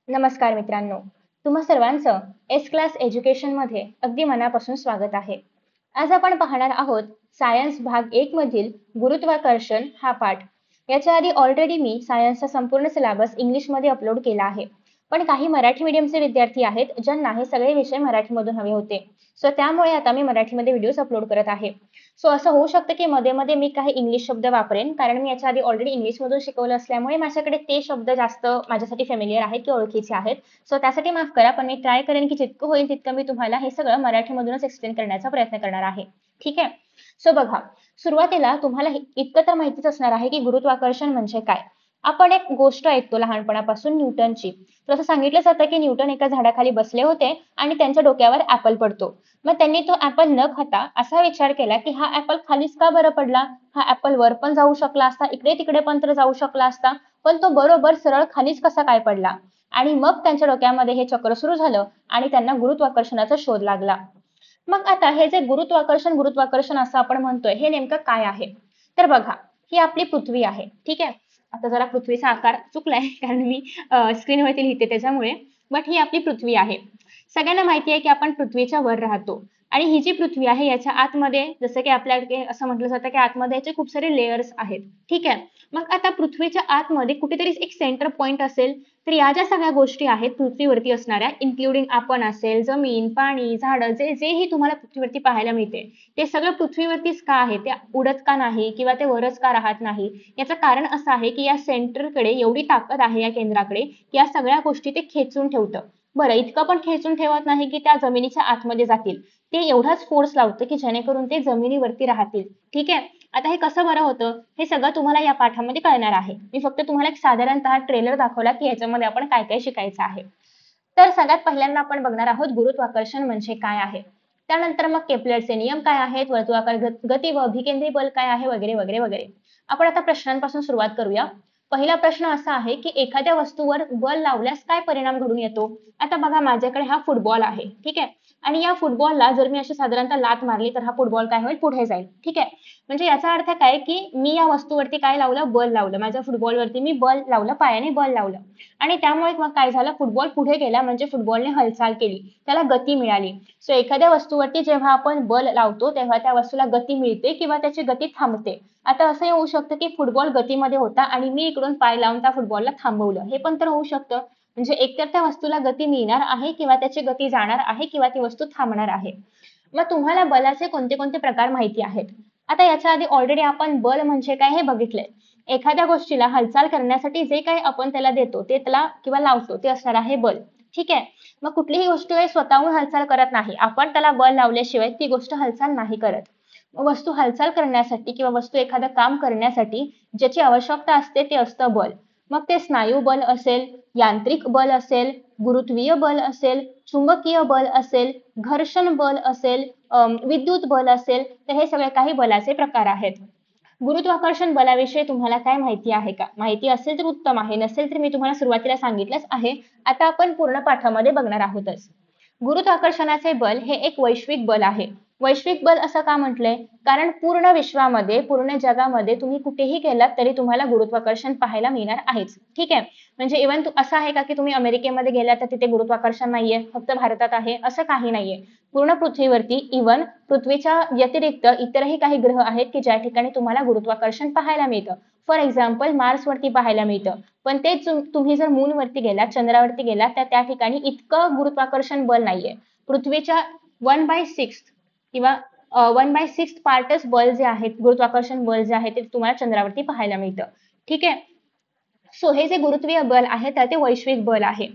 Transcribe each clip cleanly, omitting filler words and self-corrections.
नमस्कार मित्रांनो, तुम्हा सर्वांचं एस क्लास एज्युकेशनमध्ये अगदी मनापासून स्वागत आहे. आज आपण पाहणार आहोत सायन्स भाग 1 मधील गुरुत्वाकर्षण हा पाठ. याच्या आधी ऑलरेडी मी सायन्सचा संपूर्ण सिलेबस इंग्लिशमध्ये अपलोड केला आहे. पण काही मराठी मीडियमचे विद्यार्थी आहेत ज्यांना हे सगळे विषय मराठीमधून हवे होते. सो त्यामुळे आता मी मराठीमध्ये व्हिडिओज अपलोड करत आहे. सो असं होऊ शकतं की मध्ये मध्ये मी काही इंग्लिश शब्द वापरेन, कारण मी याच्या आधी ऑलरेडी इंग्लिशमधून शिकवलं असल्यामुळे माझ्याकडे ते शब्द जास्त माझ्यासाठी फेमिलियर आहेत किंवा ओळखीचे आहेत. सो त्यासाठी माफ करा, पण मी ट्राय करेन की जितकं होईल तितकं मी तुम्हाला हे सगळं मराठीमधूनच एक्सप्लेन करण्याचा प्रयत्न करणार आहे. ठीक आहे. सो बघा, सुरुवातीला तुम्हाला इतकं तर माहितीच असणार आहे की गुरुत्वाकर्षण म्हणजे काय. आपण एक गोष्ट ऐकतो लहानपणापासून, न्यूटनची. तर असं सांगितलं जातं की न्यूटन एका झाडाखाली बसले होते आणि त्यांच्या डोक्यावर ऍपल पडतो. मग त्यांनी तो ऍपल न खाता असा विचार केला की हा ऍपल खालीच का बरं पडला. हा ऍपल वर पण जाऊ शकला असता, इकडे तिकडे पण तर जाऊ शकला असता, पण तो बरोबर सरळ खालीच कसा काय पडला. आणि मग त्यांच्या डोक्यामध्ये हे चक्र सुरू झालं आणि त्यांना गुरुत्वाकर्षणाचा शोध लागला. मग आता हे जे गुरुत्वाकर्षण गुरुत्वाकर्षण असं आपण म्हणतोय, हे नेमकं काय आहे. तर बघा, ही आपली पृथ्वी आहे. ठीक आहे. आता जरा पृथ्वीचा आकार चुकलाय कारण मी स्क्रीनवरती लिहिते त्याच्यामुळे. बट ही आपली पृथ्वी आहे. सगळ्यांना माहिती आहे की आपण पृथ्वीच्या वर राहतो. आणि ही जी पृथ्वी आहे याच्या आतमध्ये, जसं की आपल्याकडे असं म्हटलं जातं की आतमध्ये याचे खूप सारे लेयर्स आहेत. ठीक आहे. मग आता पृथ्वीच्या आतमध्ये कुठेतरी एक सेंटर पॉइंट असेल. तर या ज्या सगळ्या गोष्टी आहेत पृथ्वीवरती असणाऱ्या, इन्क्लुडिंग आपण असेल, जमीन, पाणी, झाडं, जेही तुम्हाला पृथ्वीवरती पाहायला मिळते, ते सगळं पृथ्वीवरतीच का आहे, ते उडत का नाही किंवा ते वरच का राहत नाही. याचं कारण असं आहे की या सेंटरकडे एवढी ताकद आहे, या केंद्राकडे, की या सगळ्या गोष्टी ते खेचून ठेवतं. बरं, इतकं पण खेचून ठेवत नाही की त्या जमिनीच्या आतमध्ये जातील. ते एवढाच फोर्स लावतं की जेणेकरून ते जमिनीवरती राहतील. ठीक आहे. आता हे कसं बरं होतं, हे सगळं तुम्हाला या पाठामध्ये कळणार आहे. मी फक्त तुम्हाला एक साधारणतः ट्रेलर दाखवला की याच्यामध्ये आपण काय काय शिकायचं आहे. तर सगळ्यात पहिल्यांदा आपण बघणार आहोत गुरुत्वाकर्षण म्हणजे काय आहे. त्यानंतर मग केप्लरचे नियम काय आहेत, वर्तुळाकार गती व अभिकेंद्री बल काय आहे, वगैरे वगैरे वगैरे. आपण आता प्रश्नांपासून सुरुवात करूया. पहिला प्रश्न असा आहे की एखाद्या वस्तूवर बल लावल्यास काय परिणाम घडून येतो. आता बघा, माझ्याकडे हा फुटबॉल आहे. ठीक आहे. आणि या फुटबॉलला जर मी अशी साधारणतः लात मारली तर हा फुटबॉल काय होईल, पुढे जाईल. ठीक आहे. म्हणजे याचा अर्थ काय की मी या वस्तूवरती काय लावलं, बल लावलं. माझ्या फुटबॉलवरती मी बल लावलं, पायाने बल लावलं. आणि त्यामुळे मग काय झालं, फुटबॉल पुढे गेला, म्हणजे फुटबॉलने हालचाल केली, त्याला गती मिळाली. सो एखाद्या वस्तूवरती जेव्हा आपण बल लावतो तेव्हा त्या वस्तूला गती मिळते किंवा त्याची गती थांबते. आता असं होऊ शकतं की फुटबॉल गतीमध्ये होता आणि मी इकडून पाय लावून त्या फुटबॉलला थांबवलं, हे पण तर होऊ शकतं. म्हणजे एकतर त्या वस्तूला गती मिळणार आहे किंवा त्याची गती जाणार आहे किंवा ती वस्तू थांबणार आहे. मग तुम्हाला बलाचे कोणते कोणते प्रकार माहिती आहेत. आता याच्या आधी ऑलरेडी आपण बल म्हणजे काय हे बघितलंय. एखाद्या गोष्टीला हालचाल करण्यासाठी जे काही आपण त्याला देतो, ते त्याला किंवा लावतो, ते असणार आहे बल. ठीक आहे. मग कुठलीही गोष्ट स्वतःहून हालचाल करत नाही, आपण त्याला बल लावल्याशिवाय ती गोष्ट हालचाल नाही करत. वस्तू हालचाल करण्यासाठी किंवा वस्तू एखादं काम करण्यासाठी ज्याची आवश्यकता असते ते असतं बल. मग ते स्नायू बल असेल, यांत्रिक बल असेल, गुरुत्वीय बल असेल, चुंबकीय बल असेल, घर्षण बल असेल, विद्युत बल असेल, तर हे सगळे काही बलाचे प्रकार आहेत. गुरुत्वाकर्षण बलाविषयी तुम्हाला काय माहिती आहे का. माहिती असेल तर उत्तम आहे, नसेल तर मी तुम्हाला सुरुवातीला सांगितलंच आहे. आता आपण पूर्ण पाठामध्ये बघणार आहोतच. गुरुत्वाकर्षणाचे बल हे एक वैश्विक बल आहे. वैश्विक बल असं का म्हटलंय, कारण पूर्ण विश्वामध्ये, पूर्ण जगामध्ये तुम्ही कुठेही गेलात तरी तुम्हाला गुरुत्वाकर्षण पाहायला मिळणार आहेच. ठीक आहे. म्हणजे इव्हन असं आहे का की तुम्ही अमेरिकेमध्ये गेलात तर तिथे गुरुत्वाकर्षण नाहीये, फक्त भारतात आहे, असं काही नाहीये. पूर्ण पृथ्वीवरती इव्हन पृथ्वीच्या व्यतिरिक्त इतरही काही ग्रह आहेत की ज्या ठिकाणी तुम्हाला गुरुत्वाकर्षण पाहायला मिळतं. फॉर एक्झाम्पल मार्सवरती पाहायला मिळतं. पण तेच तुम्ही जर मूनवरती गेलात, चंद्रावरती गेलात, तर त्या ठिकाणी इतकं गुरुत्वाकर्षण बल नाहीये. पृथ्वीच्या 1/6 किंवा 1/6 पार्टच बल जे आहेत, गुरुत्वाकर्षण बल जे आहे, ते तुम्हाला चंद्रावरती पाहायला मिळतं. ठीक आहे. सो हे जे गुरुत्वीय बल आहे तर ते वैश्विक बल आहे.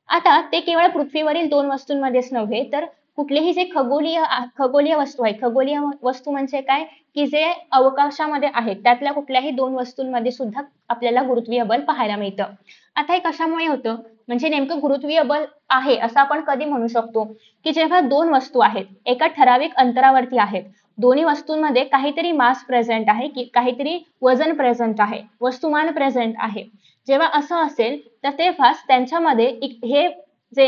आता ते केवळ पृथ्वीवरील दोन वस्तूंमध्येच नव्हे, तर कुठलेही जे खगोलीय वस्तू आहेत, खगोलीय वस्तू म्हणजे काय की जे अवकाशामध्ये आहेत, त्यातल्या कुठल्याही दोन वस्तूंमध्ये सुद्धा आपल्याला गुरुत्वीय बल पाहायला मिळतं. आता हे कशामुळे होतं, म्हणजे नेमकं गुरुत्वीय बल आहे असं आपण कधी म्हणू शकतो की जेव्हा दोन वस्तू आहेत, एका ठराविक अंतरावरती आहेत, दोन्ही वस्तूंमध्ये काहीतरी मास प्रेझेंट आहे, की काहीतरी वजन प्रेझेंट आहे, वस्तुमान प्रेझेंट आहे. जेव्हा असं असेल तर तेव्हाच त्यांच्यामध्ये हे जे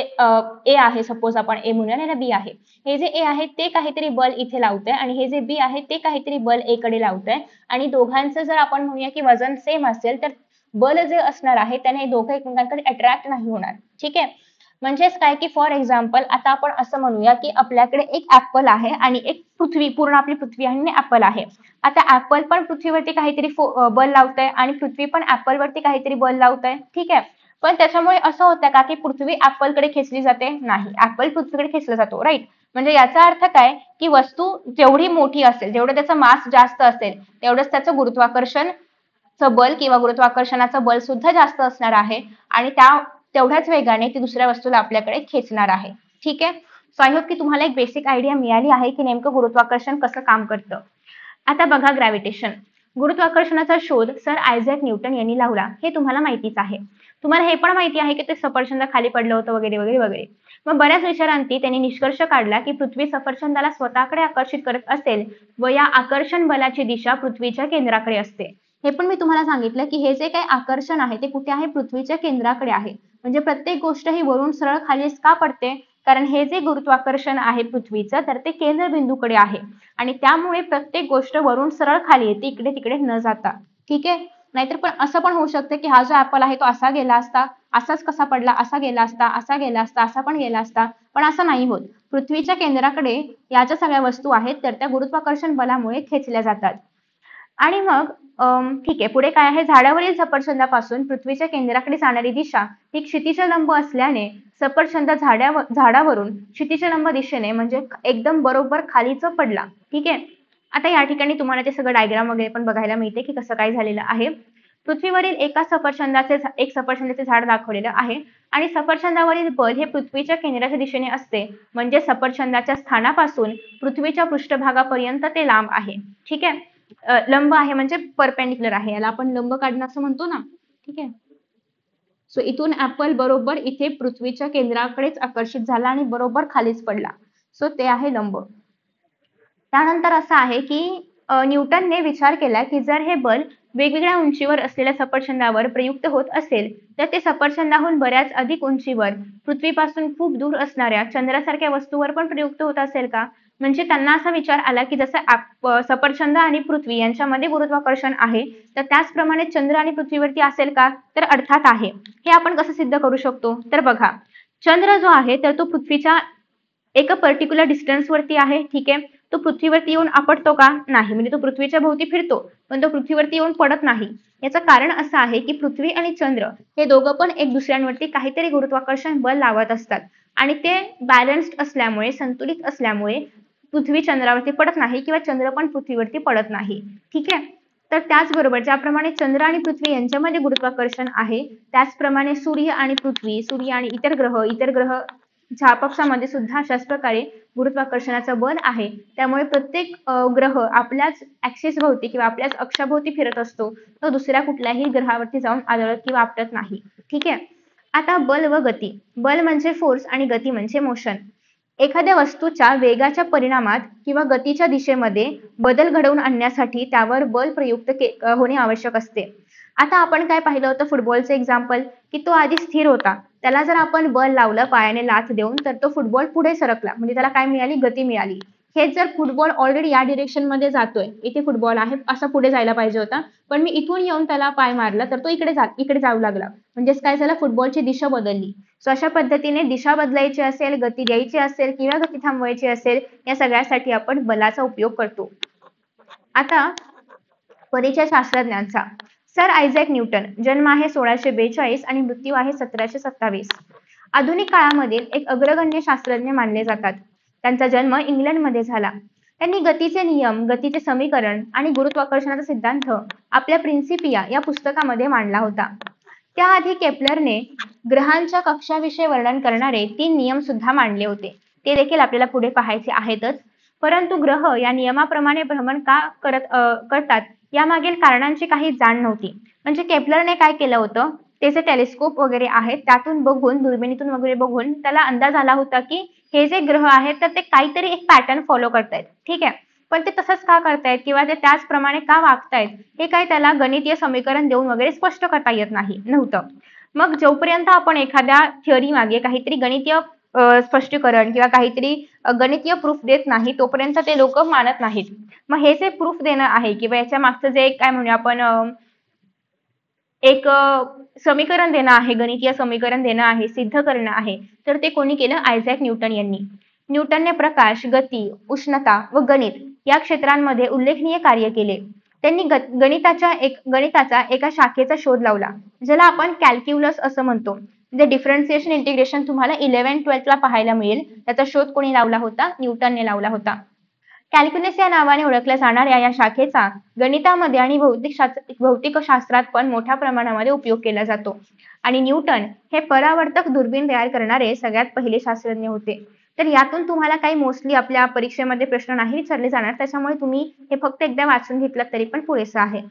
ए आहे, सपोज आपण ए म्हणूया आणि बी आहे, हे जे ए आहे ते काहीतरी बल इथे लावतंय आणि हे जे बी आहे ते काहीतरी बल ए कडे लावतंय. आणि दोघांचं जर आपण म्हणूया की वजन सेम असेल तर बल जे असणार आहे त्याने दोघं एकमेकांकडे अट्रॅक्ट नाही होणार. ठीक आहे. म्हणजेच काय की फॉर एक्झाम्पल आता आपण असं म्हणूया की आपल्याकडे एक ऍपल आहे आणि एक पृथ्वी, पूर्ण आपली पृथ्वी आणि ऍपल आहे. आता ऍपल पण पृथ्वीवरती काहीतरी बल लावतंय आणि पृथ्वी पण ऍपल वरती काहीतरी बल लावतंय. ठीक आहे. पण त्याच्यामुळे असं होतं का की पृथ्वी ऍपलकडे खेचली जाते? नाही, ऍपल पृथ्वीकडे खेचला जातो. राईट. म्हणजे याचा अर्थ काय की वस्तू जेवढी मोठी असेल, जेवढं त्याचं मास जास्त असेल, तेवढंच त्याचं गुरुत्वाकर्षण बल किंवा गुरुत्वाकर्षणाचं बल सुद्धा जास्त असणार आहे आणि तेवढ्याच वेगाने ती दुसऱ्या वस्तूला आपल्याकडे खेचणार आहे. ठीक आहे. सो आय होप की तुम्हाला एक बेसिक आयडिया मिळाली आहे की नेमकं गुरुत्वाकर्षण कसं काम करतं. आता बघा ग्रॅव्हिटेशन. गुरुत्वाकर्षणाचा शोध सर आयझॅक न्यूटन यांनी लावला, हे तुम्हाला माहितीच आहे. तुम्हाला हे पण माहिती आहे की ते सफरचंद खाली पडलं होतं वगैरे वगैरे वगैरे. मग बऱ्याच विचारांती त्यांनी निष्कर्ष काढला की पृथ्वी सफरचंदाला स्वतःकडे आकर्षित करत असेल व या आकर्षण बलाची दिशा पृथ्वीच्या केंद्राकडे असते. हे पण मी तुम्हाला सांगितलं की हे जे काही आकर्षण आहे ते कुठे आहे? पृथ्वीच्या केंद्राकडे आहे. म्हणजे प्रत्येक गोष्ट ही वरून सरळ खाली का पडते? कारण हे जे गुरुत्वाकर्षण आहे पृथ्वीचं तर ते केंद्रबिंदूकडे आहे आणि त्यामुळे प्रत्येक गोष्ट वरून सरळ खाली येते, इकडे तिकडे न जाता. ठीक आहे. नाहीतर पण असं पण होऊ शकतं की हा जो ऍपल आहे तो असा गेला असता, असाच कसा पडला, असा गेला असता, असा गेला असता, असा पण गेला असता, पण असं नाही होत. पृथ्वीच्या केंद्राकडे या ज्या सगळ्या वस्तू आहेत तर त्या गुरुत्वाकर्षण बलामुळे खेचल्या जातात. आणि मग ठीक आहे, पुढे काय आहे? झाडावरील सफरचंदापासून पृथ्वीच्या केंद्राकडे जाणारी दिशा ही क्षितिजलंब असल्याने सफरचंद झाडावरून क्षितिजलंब दिशेने म्हणजे एकदम बरोबर खालीच पडला. ठीक आहे. आता या ठिकाणी तुम्हाला ते सगळं डायग्राम वगैरे पण बघायला मिळते की कसं काय झालेलं आहे. पृथ्वीवरील एक सफरचंदाचे झाड दाखवलेलं आहे आणि सफरचंदावरील बल हे पृथ्वीच्या केंद्राच्या दिशेने असते, म्हणजे सफरचंदाच्या स्थानापासून पृथ्वीच्या पृष्ठभागापर्यंत ते लांब आहे. ठीक आहे. लंब आहे म्हणजे परपेंडिक्युलर आहे, याला आपण लंब काढणं असं म्हणतो ना. ठीक आहे. सो इथून ऍपल बरोबर इथे पृथ्वीच्या केंद्राकडेच आकर्षित झाला आणि बरोबर खालीच पडला. सो ते आहे लंब. त्यानंतर असं आहे की न्यूटनने विचार केला की जर हे बल वेगवेगळ्या उंचीवर असलेल्या सफरचंदावर प्रयुक्त होत असेल तर ते सफरचंदाहून बऱ्याच अधिक उंचीवर पृथ्वीपासून खूप दूर असणाऱ्या चंद्रासारख्या वस्तूवर पण प्रयुक्त होत असेल का? म्हणजे त्यांना असा विचार आला की जसं सफरचंद आणि पृथ्वी यांच्यामध्ये गुरुत्वाकर्षण आहे तर त्याचप्रमाणे चंद्र आणि पृथ्वीवरती असेल का? तर अर्थात आहे. हे आपण कसं सिद्ध करू शकतो? तर बघा, चंद्र जो आहे तर तो पृथ्वीच्या एका पर्टिक्युलर डिस्टन्स वरती आहे. ठीक आहे. तो पृथ्वीवरती येऊन आपटतो का? नाही. म्हणजे तो पृथ्वीच्या भोवती फिरतो पण तो पृथ्वीवरती येऊन पडत नाही. याचं कारण असं आहे की पृथ्वी आणि चंद्र हे दोघं पण एक दुसऱ्यांवरती काहीतरी गुरुत्वाकर्षण बल लावत असतात आणि ते बॅलन्स्ड असल्यामुळे, संतुलित असल्यामुळे पृथ्वी चंद्रावरती पडत नाही किंवा चंद्र पण पृथ्वीवरती पडत नाही. ठीक आहे. तर त्याचबरोबर ज्याप्रमाणे चंद्र आणि पृथ्वी यांच्यामध्ये गुरुत्वाकर्षण आहे त्याचप्रमाणे सूर्य आणि पृथ्वी, सूर्य आणि इतर ग्रह झापक्षामध्ये सुद्धा अशाच प्रकारे गुरुत्वाकर्षणाचं बल आहे. त्यामुळे प्रत्येक ग्रह आपल्याच ऍक्सिस भोवती किंवा आपल्याच अक्षाभोवती फिरत असतो, तो दुसऱ्या कुठल्याही ग्रहावरती जाऊन आदळत किंवा आपटत नाही. ठीक आहे. आता बल व गती. बल म्हणजे फोर्स आणि गती म्हणजे मोशन. एखाद्या वस्तूच्या वेगाच्या परिणामात किंवा गतीच्या दिशेमध्ये बदल घडवून आणण्यासाठी त्यावर बल प्रयुक्त होणे आवश्यक असते. आता आपण काय पाहिलं होतं फुटबॉलचं एक्झाम्पल की तो आधी स्थिर होता, त्याला जर आपण बल लावलं पायाने लाथ देऊन तर तो फुटबॉल पुढे सरकला, म्हणजे त्याला काय मिळाली? गती मिळाली. हेच जर फुटबॉल ऑलरेडी या डिरेक्शन मध्ये जातोय, इथे फुटबॉल आहे असा पुढे जायला पाहिजे होता, पण मी इथून येऊन त्याला पाय मारला तर तो इकडे जाऊ लागला, म्हणजेच काय झालं? फुटबॉलची दिशा बदलली. सो अशा पद्धतीने दिशा बदलायची असेल, गती द्यायची असेल किंवा गती थांबवायची असेल, या सगळ्यासाठी आपण बलाचा उपयोग करतो. आता परिचय शास्त्रज्ञांचा. Sir Isaac Newton. जन्म आहे 1642 आणि मृत्यू आहे 1727. आधुनिक काळामधील एक अग्रगण्य शास्त्रज्ञ मानले जातात. त्यांचा जन्म इंग्लंडमध्ये झाला. त्यांनी गतीचे नियम, गतीचे समीकरण आणि गुरुत्वाकर्षणाचा सिद्धांत आपल्या प्रिन्सिपिया या पुस्तकामध्ये मांडला होता. त्याआधी केपलरने ग्रहांच्या कक्षाविषयी वर्णन करणारे 3 नियम सुद्धा मांडले होते. ते देखील आपल्याला पुढे पाहायचे आहेतच. परंतु ग्रह या नियमाप्रमाणे भ्रमण का करतात यामागील कारणांची काही जाण नव्हती. म्हणजे केपलरने काय केलं होतं, त्याचे टेलिस्कोप वगैरे आहेत त्यातून बघून, दुर्बिणीतून वगैरे बघून त्याला अंदाज आला होता की हे जे ग्रह आहेत तर ते काहीतरी एक पॅटर्न फॉलो करतायत. ठीक आहे. पण ते तसंच का करतायत किंवा ते त्याचप्रमाणे का वागतायत हे काही त्याला गणितीय समीकरण देऊन वगैरे स्पष्ट करता येत नव्हतं. मग जोपर्यंत आपण एखाद्या थिअरी मागे काहीतरी गणितीय स्पष्टीकरण किंवा काहीतरी गणितीय प्रूफ देत नाही तोपर्यंत ते लोक मानत नाहीत. मग हे जे प्रूफ देणं आहे किंवा याच्या मागचं जे काय म्हणूया आपण एक समीकरण देणं आहे, गणितीय समीकरण देणं आहे, सिद्ध करणं आहे, तर ते कोणी केलं? आयझॅक न्यूटन यांनी. न्यूटनने प्रकाश, गती, उष्णता व गणित या क्षेत्रांमध्ये उल्लेखनीय कार्य केले. त्यांनी गणिताचा एका शाखेचा शोध लावला, ज्याला आपण कॅल्क्युलस असं म्हणतो. जे डिफरन्शिएशन इंटिग्रेशन तुम्हाला 11th-12th ला पाहायला मिळेल, त्याचा शोध कोणी लावला होता? न्यूटनने लावला होता. कॅल्क्युलस या नावाने ओळखल्या जाणाऱ्या या शाखेचा गणितामध्ये आणि भौतिकशास्त्रात पण मोठ्या प्रमाणामध्ये उपयोग केला जातो. आणि न्यूटन हे परावर्तक दुर्बीण तयार करणारे सगळ्यात पहिले शास्त्रज्ञ होते. तर यातून तुम्हाला काही मोस्टली आपल्या परीक्षेमध्ये प्रश्न नाही विचारले जाणार, त्याच्यामुळे तुम्ही हे फक्त एकदा वाचून घेतलं तरी पण पुरेसं आहे.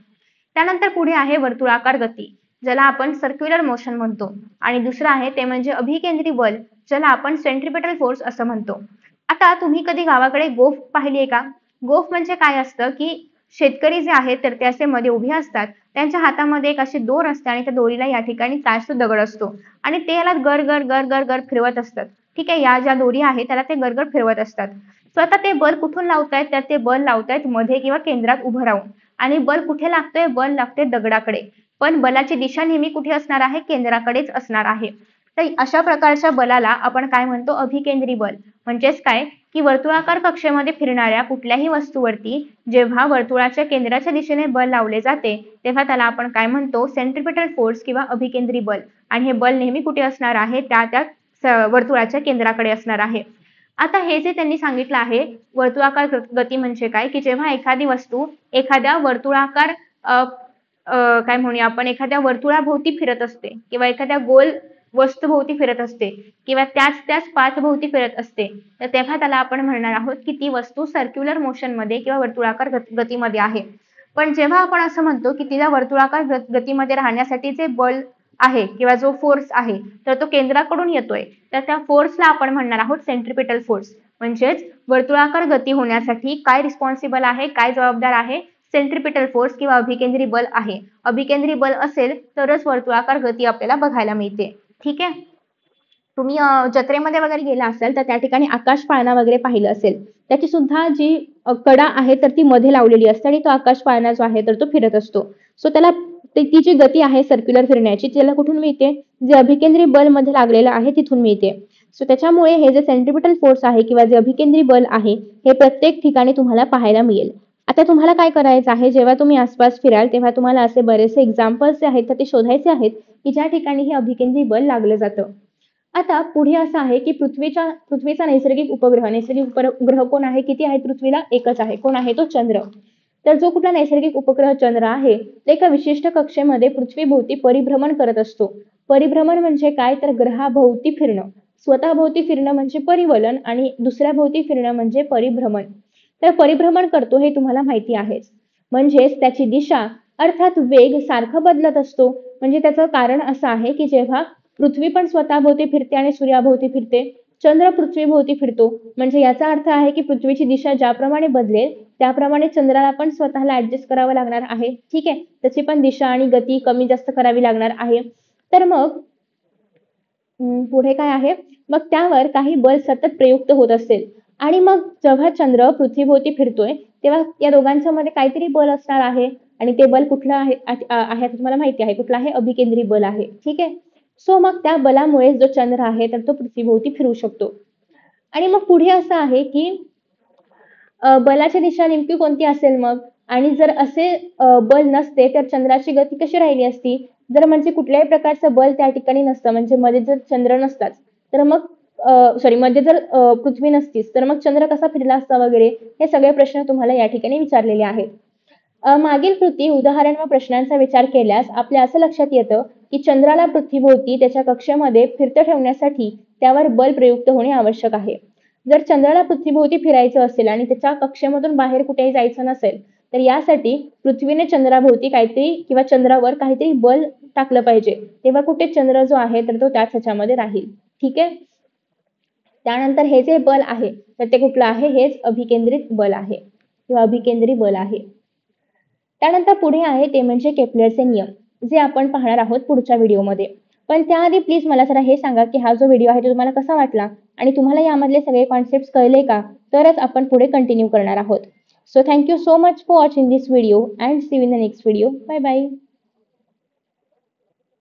त्यानंतर पुढे आहे वर्तुळाकार गती, ज्याला आपण सर्क्युलर मोशन म्हणतो. आणि दुसरं आहे ते म्हणजे अभिकेंद्री बल, ज्याला आपण सेंट्रिपेटल फोर्स असं म्हणतो. आता तुम्ही कधी गावाकडे गोफ पाहिली आहे का? गोफ म्हणजे काय असतं की शेतकरी जे आहेत तर ते असे मध्ये उभे असतात, त्यांच्या हातामध्ये एक अशी दोर असते आणि त्या दोरीला या ठिकाणी तास दगड असतो आणि ते याला गर गर गर गर गर फिरवत असतात. ठीक आहे, या ज्या दोरी आहेत त्याला ते गरगर फिरवत असतात. स्वतः ते बल कुठून लावतायत? तर ते बल लावतायत मध्ये किंवा केंद्रात उभं राहून. आणि बल कुठे लागतोय? बल लागते दगडाकडे. पण बलाची दिशा नेहमी कुठे असणार आहे? केंद्राकडेच असणार आहे. तर अशा प्रकारच्या बलाला आपण काय म्हणतो? अभिकेंद्री बल. म्हणजेच काय की वर्तुळाकार कक्षेमध्ये फिरणाऱ्या कुठल्याही वस्तूवरती जेव्हा वर्तुळाच्या केंद्राच्या दिशेने बल लावले जाते, तेव्हा त्याला आपण काय म्हणतो? सेंट्रिपेटल फोर्स किंवा अभिकेंद्री बल. आणि हे बल नेहमी कुठे असणार आहे? त्या वर्तुळाच्या केंद्राकडे असणार आहे. आता हे जे त्यांनी सांगितलं आहे वर्तुळाकार गती म्हणजे काय की जेव्हा एखादी वस्तू एखाद्या वर्तुळाकार काय म्हणूया आपण एखाद्या वर्तुळाभोवती फिरत असते किंवा एखाद्या गोल वस्तूभोवती फिरत असते किंवा त्याच पाथभोवती फिरत असते, तर तेव्हा त्याला आपण म्हणणार आहोत की ती वस्तू सर्क्युलर मोशन मध्ये किंवा वर्तुळाकार गतीमध्ये आहे. पण जेव्हा आपण असं म्हणतो की तिला वर्तुळाकार गतीमध्ये राहण्यासाठी जे बल आहे किंवा जो फोर्स आहे तर तो केंद्राकडून येतोय, तर त्या फोर्सला आपण म्हणणार आहोत सेंट्रिपेटल फोर्स. म्हणजेच वर्तुळाकार गती होण्यासाठी काय रिस्पॉन्सिबल आहे, काय जबाबदार आहे? सेंट्रिपेटल फोर्स किंवा अभिकेंद्री बल आहे. अभिकेंद्री बल असेल तरच वर्तुळाकार गती आपल्याला बघायला मिळते. ठीक आहे, तुम्ही जत्रेमध्ये वगैरे गेला असाल तर त्या ठिकाणी आकाश पाळणा वगैरे पाहिलं असेल, त्याची सुद्धा जी कडा आहे तर ती मध्ये लावलेली असते आणि तो आकाश पाळणा जो आहे तर तो फिरत असतो. सो त्याला ती जी गती आहे सर्क्युलर फिरण्याची त्याला कुठून मिळते? जे अभिकेंद्री बल मध्ये लागलेलं आहे तिथून मिळते. सो त्याच्यामुळे हे जे सेंट्रिपेटल फोर्स आहे किंवा जे अभिकेंद्री बल आहे हे प्रत्येक ठिकाणी तुम्हाला पाहायला मिळेल. आता तुम्हाला काय करायचं आहे, जेव्हा तुम्ही आसपास फिराल तेव्हा तुम्हाला असे बरेचसे एक्झाम्पल्स जे आहेत तर ते शोधायचे आहेत की ज्या ठिकाणी हे अभिकेंद्री बल लागलं जातं. आता पुढे असं आहे की पृथ्वीचा नैसर्गिक उपग्रह कोण आहे? किती आहेत पृथ्वीला? एकच आहे. कोण आहे तो? चंद्र. तर जो कुठला नैसर्गिक उपग्रह चंद्र आहे ते एका विशिष्ट कक्षेमध्ये पृथ्वीभोवती परिभ्रमण करत असतो. परिभ्रमण म्हणजे काय? तर ग्रहाभोवती फिरणं. स्वतःभोवती फिरणं म्हणजे परिवलन आणि दुसऱ्या भोवती फिरणं म्हणजे परिभ्रमण. तर परिभ्रमण करतो हे तुम्हाला माहिती आहेच. म्हणजेच त्याची दिशा अर्थात वेग सारखा बदलत असतो. म्हणजे त्याचं कारण असं आहे की जेव्हा पृथ्वी पण स्वतःभोवती फिरते आणि सूर्याभोवती फिरते, चंद्र पृथ्वीभोवती फिरतो, म्हणजे याचा अर्थ आहे की पृथ्वीची दिशा ज्याप्रमाणे बदलेल त्याप्रमाणे चंद्राला पण स्वतःला ऍडजस्ट करावं लागणार आहे. ठीक आहे, त्याची पण दिशा आणि गती कमी जास्त करावी लागणार आहे. तर मग पुढे काय आहे? मग त्यावर काही बल सतत प्रयुक्त होत असेल आणि मग जेव्हा चंद्र पृथ्वीभोवती फिरतोय तेव्हा या दोघांच्या मध्ये काहीतरी बल असणार आहे आणि ते बल कुठलं आहे तुम्हाला माहिती आहे. कुठलं आहे? अभिकेंद्री बल आहे. ठीक आहे, सो मग त्या बलामुळे जो चंद्र आहे तर तो पृथ्वीभोवती फिरू शकतो. आणि मग पुढे असं आहे की बलाची दिशा नेमकी कोणती असेल मग? आणि जर असे बल नसते तर चंद्राची गती कशी राहिली असती? जर म्हणजे कुठल्याही प्रकारचं बल त्या ठिकाणी नसतं, म्हणजे मध्ये जर चंद्र नसताच तर मग मध्ये जर पृथ्वी नसतीच तर मग चंद्र कसा फिरला असता वगैरे, हे सगळे प्रश्न तुम्हाला या ठिकाणी विचारलेले आहेत. मागील कृती उदाहरण व प्रश्नांचा विचार केल्यास आपल्या असं लक्षात येतं की चंद्राला पृथ्वीभोवती त्याच्या कक्षेमध्ये फिरतं ठेवण्यासाठी त्यावर बल प्रयुक्त होणे आवश्यक आहे. जर चंद्राला पृथ्वीभोवती फिरायचं असेल आणि त्याच्या कक्षेमधून बाहेर कुठेही जायचं नसेल तर यासाठी पृथ्वीने चंद्राभोवती काहीतरी किंवा चंद्रावर काहीतरी बल टाकलं पाहिजे, तेव्हा कुठे चंद्र जो आहे तर तो त्याच ह्याच्यामध्ये राहील. ठीक आहे, त्यानंतर हे जे बल आहे तर ते कुठलं आहे? हेच अभिकेंद्रित बल आहे किंवा अभिकेंद्री बल आहे. त्यानंतर पुढे आहे ते म्हणजे केपलरचे नियम, जे आपण पाहणार आहोत पुढच्या व्हिडिओमध्ये. पण त्याआधी प्लीज मला जरा हे सांगा की हा जो व्हिडिओ आहे तो तुम्हाला कसा वाटला आणि तुम्हाला यामधले सगळे कॉन्सेप्ट कळले का? तरच आपण पुढे कंटिन्यू करणार आहोत. So thank you so much for watching this video and see you in the next video. Bye bye.